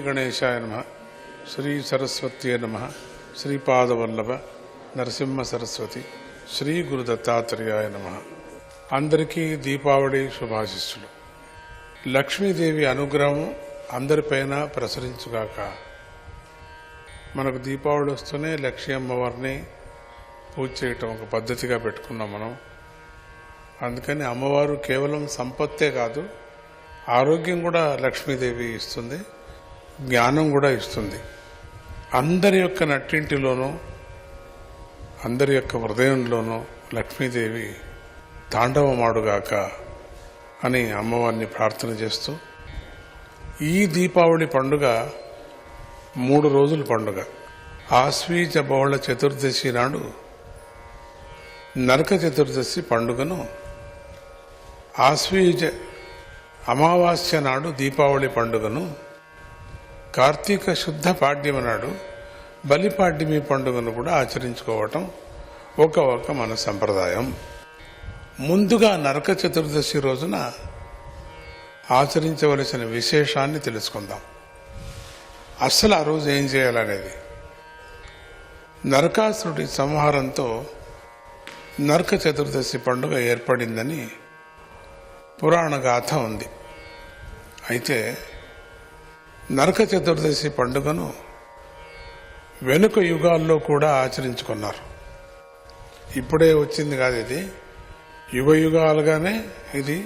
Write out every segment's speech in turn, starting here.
గణేశాయ నమః. శ్రీ సరస్వత్యే నమః. శ్రీపాదవల్లభ నరసింహ సరస్వతి శ్రీ గురు దత్తాత్రేయాయ నమః. అందరికీ దీపావళి శుభాశిస్సులు. లక్ష్మీదేవి అనుగ్రహం అందరిపైన ప్రసరించుగాక. మనకు దీపావళి వస్తూనే లక్ష్మీ అమ్మవారిని పూజ చేయటం ఒక పద్ధతిగా పెట్టుకున్నాం మనం. అందుకని అమ్మవారు కేవలం సంపత్తే కాదు, ఆరోగ్యం కూడా లక్ష్మీదేవి ఇస్తుంది, జ్ఞానం కూడా ఇస్తుంది. అందరి యొక్క నట్టింటిలోనూ అందరి యొక్క హృదయంలోనూ లక్ష్మీదేవి తాండవమాడుగాక అని అమ్మవారిని ప్రార్థన చేస్తూ, ఈ దీపావళి పండుగ 3 రోజుల పండుగ. ఆశ్వీజ బహుళ చతుర్దశి నాడు నరక చతుర్దశి పండుగను, ఆశ్వీజ అమావాస్య నాడు దీపావళి పండుగను, కార్తీక శుద్ధ పాడ్యమి నాడు బలిపాడ్యమి పండుగను కూడా ఆచరించుకోవటం ఒక మన సంప్రదాయం. ముందుగా నరక చతుర్దశి రోజున ఆచరించవలసిన విశేషాన్ని తెలుసుకుందాం. అసలు ఆ రోజు ఏం చేయాలనేది. నరకాసురుడి సంహారంతో నరక చతుర్దశి పండుగ ఏర్పడిందని పురాణ గాథ ఉంది. అయితే నరక చతుర్దశి పండుగను వెనుక యుగాల్లో కూడా ఆచరించుకున్నారు. ఇప్పుడే వచ్చింది కాదు, ఇది యుగ యుగాలుగానే ఇది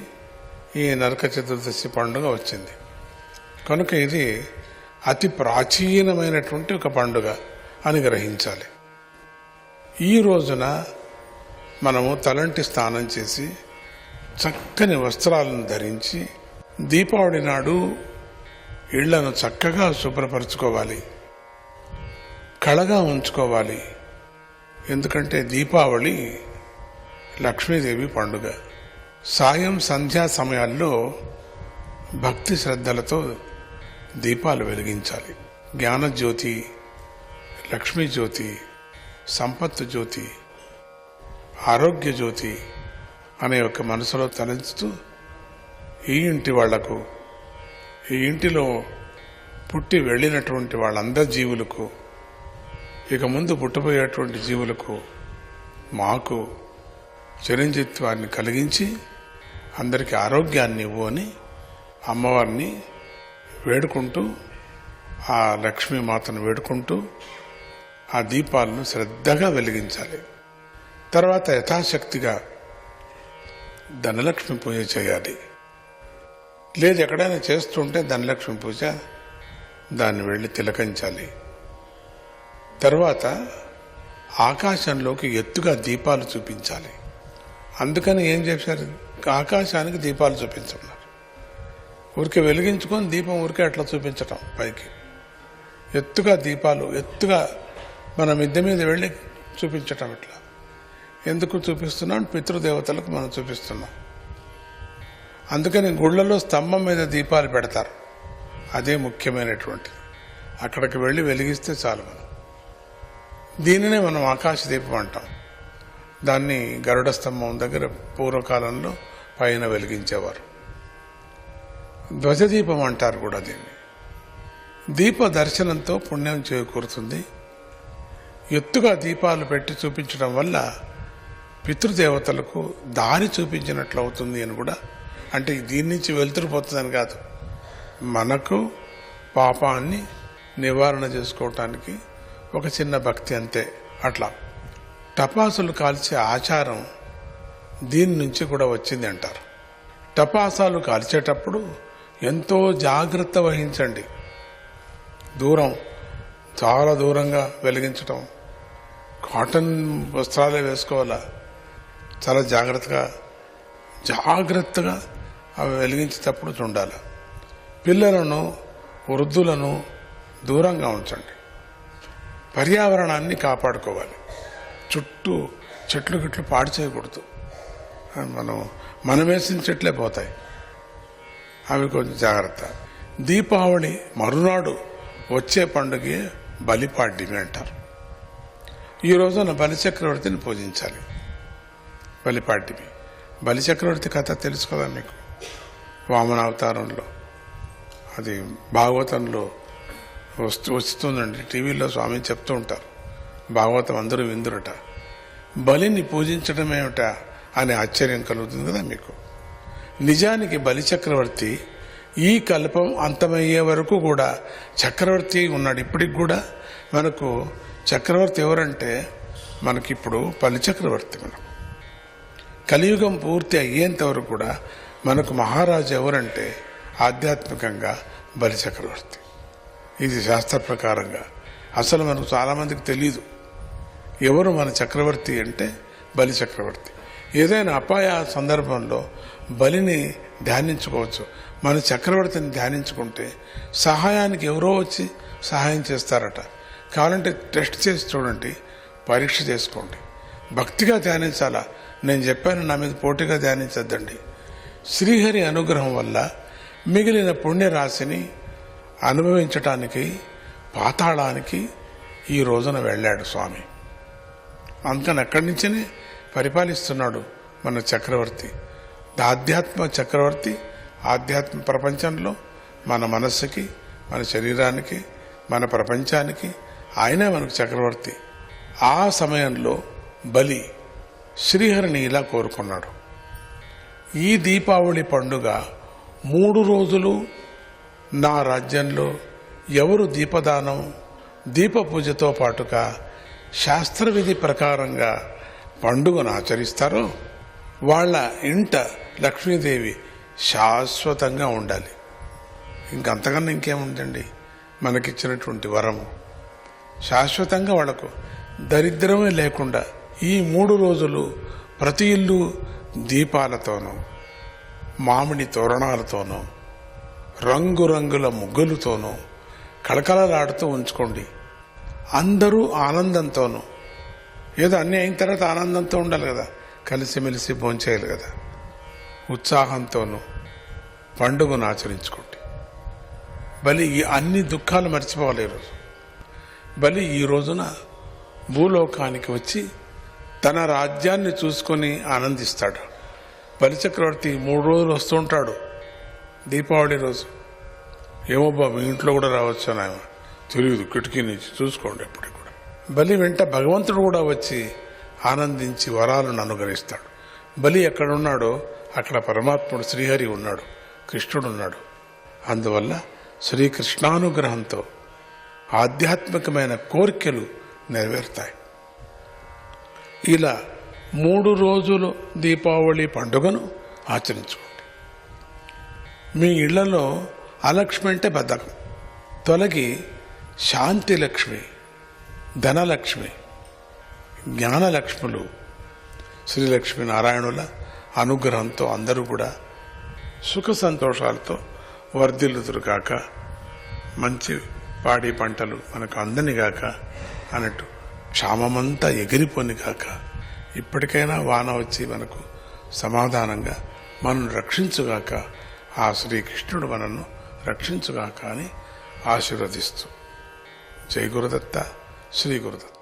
ఈ నరక చతుర్దశి పండుగ వచ్చింది. కనుక ఇది అతి ప్రాచీనమైనటువంటి ఒక పండుగ అని గ్రహించాలి. ఈ రోజున మనము తలంటి స్నానం చేసి చక్కని వస్త్రాలను ధరించి దీపావళి నాడు ఇళ్లను చక్కగా శుభ్రపరచుకోవాలి, కళగా ఉంచుకోవాలి. ఎందుకంటే దీపావళి లక్ష్మీదేవి పండుగ. సాయం సంధ్యా సమయాల్లో భక్తి శ్రద్ధలతో దీపాలు వెలిగించాలి. జ్ఞానజ్యోతి, లక్ష్మీ జ్యోతి, సంపత్తు జ్యోతి, ఆరోగ్య జ్యోతి అనే ఒక మనసులో తలంచుతూ ఈ ఇంటి వాళ్లకు, ఈ ఇంటిలో పుట్టి వెళ్ళినటువంటి వాళ్ళందరి జీవులకు, ఇక ముందు పుట్టబోయేటువంటి జీవులకు, మాకు చిరంజీవిత్వాన్ని కలిగించి అందరికీ ఆరోగ్యాన్ని ఇవ్వు అని అమ్మవారిని వేడుకుంటూ, ఆ లక్ష్మీమాతను వేడుకుంటూ ఆ దీపాలను శ్రద్ధగా వెలిగించాలి. తర్వాత యథాశక్తిగా ధనలక్ష్మి పూజ చేయాలి. లేదు ఎక్కడైనా చేస్తుంటే ధనలక్ష్మి పూజ, దాన్ని వెళ్ళి తిలకించాలి. తర్వాత ఆకాశంలోకి ఎత్తుగా దీపాలు చూపించాలి. అందుకని ఏం చేశారు, ఆకాశానికి దీపాలు చూపించమన్నారు. ఊరికే వెలిగించుకొని దీపం ఊరికే అట్లా చూపించటం పైకి. ఎత్తుగా దీపాలు, ఎత్తుగా మన మిద్దె మీద వెళ్ళి చూపించటం. ఇట్లా ఎందుకు చూపిస్తున్నాం, పితృదేవతలకు మనం చూపిస్తున్నాం. అందుకని గుళ్ళలో స్తంభం మీద దీపాలు పెడతారు, అదే ముఖ్యమైనటువంటిది. అక్కడికి వెళ్ళి వెలిగిస్తే చాలు. మనం దీనినే మనం ఆకాశ దీపం అంటాం. దాన్ని గరుడ స్తంభం దగ్గర పూర్వకాలంలో పైన వెలిగించేవారు. ధ్వజదీపం అంటారు కూడా దీన్ని. దీప దర్శనంతో పుణ్యం చేకూరుతుంది. ఎత్తుగా దీపాలు పెట్టి చూపించడం వల్ల పితృదేవతలకు దారి చూపించినట్లు అవుతుంది అని కూడా. అంటే దీని నుంచి వెలుతురుపోతుందని కాదు, మనకు పాపాన్ని నివారణ చేసుకోవటానికి ఒక చిన్న భక్తి అంతే. అట్లా టపాసులు కాల్చే ఆచారం దీని నుంచి కూడా వచ్చింది అంటారు. టపాసాలు కాల్చేటప్పుడు ఎంతో జాగ్రత్త వహించండి. దూరం, చాలా దూరంగా వెలిగించటం. కాటన్ వస్త్రాలే వేసుకోవాలా. చాలా జాగ్రత్తగా అవి వెలిగించేటప్పుడు చూడాలి. పిల్లలను, వృద్ధులను దూరంగా ఉంచండి. పర్యావరణాన్ని కాపాడుకోవాలి. చుట్టూ చెట్లు గిట్లు పాడు చేయకూడదు. మనం వేసిన చెట్లే పోతాయి, అవి కొంచెం జాగ్రత్త. దీపావళి మరునాడు వచ్చే పండుగే బలిపాడ్యమి అంటారు. ఈ రోజున బలిచక్రవర్తిని పూజించాలి. బలిపాడ్యమి, బలిచక్రవర్తి కథ తెలుసు కదా మీకు. వామనావతారంలో, అది భాగవతంలో వస్తుందండి. టీవీలో స్వామి చెప్తూ ఉంటారు, భాగవతం అందరూ విందురట. బలిని పూజించడం ఏమిటా అనే ఆశ్చర్యం కలుగుతుంది కదా మీకు. నిజానికి బలి చక్రవర్తి ఈ కల్పం అంతమయ్యే వరకు కూడా చక్రవర్తి ఉన్నాడు. ఇప్పటికి కూడా మనకు చక్రవర్తి ఎవరంటే మనకిప్పుడు బలి చక్రవర్తి. మనం కలియుగం పూర్తి అయ్యేంత వరకు కూడా మనకు మహారాజు ఎవరంటే ఆధ్యాత్మికంగా బలి చక్రవర్తి. ఇది శాస్త్ర ప్రకారంగా. అసలు మనకు చాలామందికి తెలియదు ఎవరు మన చక్రవర్తి అంటే బలి చక్రవర్తి. ఏదైనా అపాయ సందర్భంలో బలిని ధ్యానించుకోవచ్చు. మన చక్రవర్తిని ధ్యానించుకుంటే సహాయానికి ఎవరో వచ్చి సహాయం చేస్తారట. కావాలంటే టెస్ట్ చేసి చూడండి, పరీక్ష చేసుకోండి. భక్తిగా ధ్యానించాలా. నేను చెప్పాను, నా మీద పోటీగా ధ్యానించద్దండి. శ్రీహరి అనుగ్రహం వల్ల మిగిలిన పుణ్యరాశిని అనుభవించటానికి పాతాళానికి ఈ రోజున వెళ్ళాడు స్వామి. అందుకని అక్కడి నుంచే పరిపాలిస్తున్నాడు మన చక్రవర్తి. ఆధ్యాత్మ చక్రవర్తి. ఆధ్యాత్మ ప్రపంచంలో మన మనస్సుకి, మన శరీరానికి, మన ప్రపంచానికి ఆయనే మనకు చక్రవర్తి. ఆ సమయంలో బలి శ్రీహరిని ఇలా కోరుకున్నాడు, ఈ దీపావళి పండుగ 3 రోజులు నా రాజ్యంలో ఎవరు దీపదానం, దీపపూజతో పాటుగా శాస్త్రవిధి ప్రకారంగా పండుగను ఆచరిస్తారో వాళ్ళ ఇంట లక్ష్మీదేవి శాశ్వతంగా ఉండాలి. ఇంకంతకన్నా ఇంకేముందండి మనకిచ్చినటువంటి వరము. శాశ్వతంగా వాళ్లకు దరిద్రమే లేకుండా ఈ 3 రోజులు ప్రతి ఇల్లు దీపాలతోనూ, మామిడి తోరణాలతోనూ, రంగురంగుల ముగ్గులతోనూ కళకళలాడుతూ ఉంచుకోండి. అందరూ ఆనందంతోనూ, ఏదో అన్నీ అయిన తర్వాత ఆనందంతో ఉండాలి కదా, కలిసిమెలిసి భోంచేయాలి కదా, ఉత్సాహంతోనూ పండుగను ఆచరించుకోండి. బలి ఈ అన్ని దుఃఖాలు మర్చిపోవాలి. ఈరోజు బలి ఈ రోజున భూలోకానికి వచ్చి తన రాజ్యాన్ని చూసుకొని ఆనందిస్తాడు. బలిచక్రవర్తి 3 రోజులు వస్తూ ఉంటాడు దీపావళి రోజు. ఏమో బాబు ఇంట్లో కూడా రావచ్చు అని ఆయన తెలియదు, కిటికీ నుంచి చూసుకోండి. ఎప్పటికి కూడా బలి వెంట భగవంతుడు కూడా వచ్చి ఆనందించి వరాలను అనుగ్రహిస్తాడు. బలి ఎక్కడున్నాడో అక్కడ పరమాత్ముడు శ్రీహరి ఉన్నాడు, కృష్ణుడు ఉన్నాడు. అందువల్ల శ్రీకృష్ణానుగ్రహంతో ఆధ్యాత్మికమైన కోరికలు నెరవేరుతాయి. ఇలా 3 రోజులు దీపావళి పండుగను ఆచరించుకోండి. మీ ఇళ్లలో అలక్ష్మి అంటే బద్ధకం తొలగి శాంతి లక్ష్మి, ధనలక్ష్మి, జ్ఞానలక్ష్ములు శ్రీలక్ష్మీ నారాయణుల అనుగ్రహంతో అందరూ కూడా సుఖ సంతోషాలతో వర్ధిల్లుదురు కాక, మంచి పాడి పంటలు మనకు అందని గాక అన్నట్టు, క్షామమంతా ఎగిరిపోని కాక, ఇప్పటికైనా వాన వచ్చి మనకు సమాధానంగా మనను రక్షించుగాక, ఆ శ్రీకృష్ణుడు మనను రక్షించుగాక అని ఆశీర్వదిస్తూ జై గురుదత్త, శ్రీ గురుదత్త.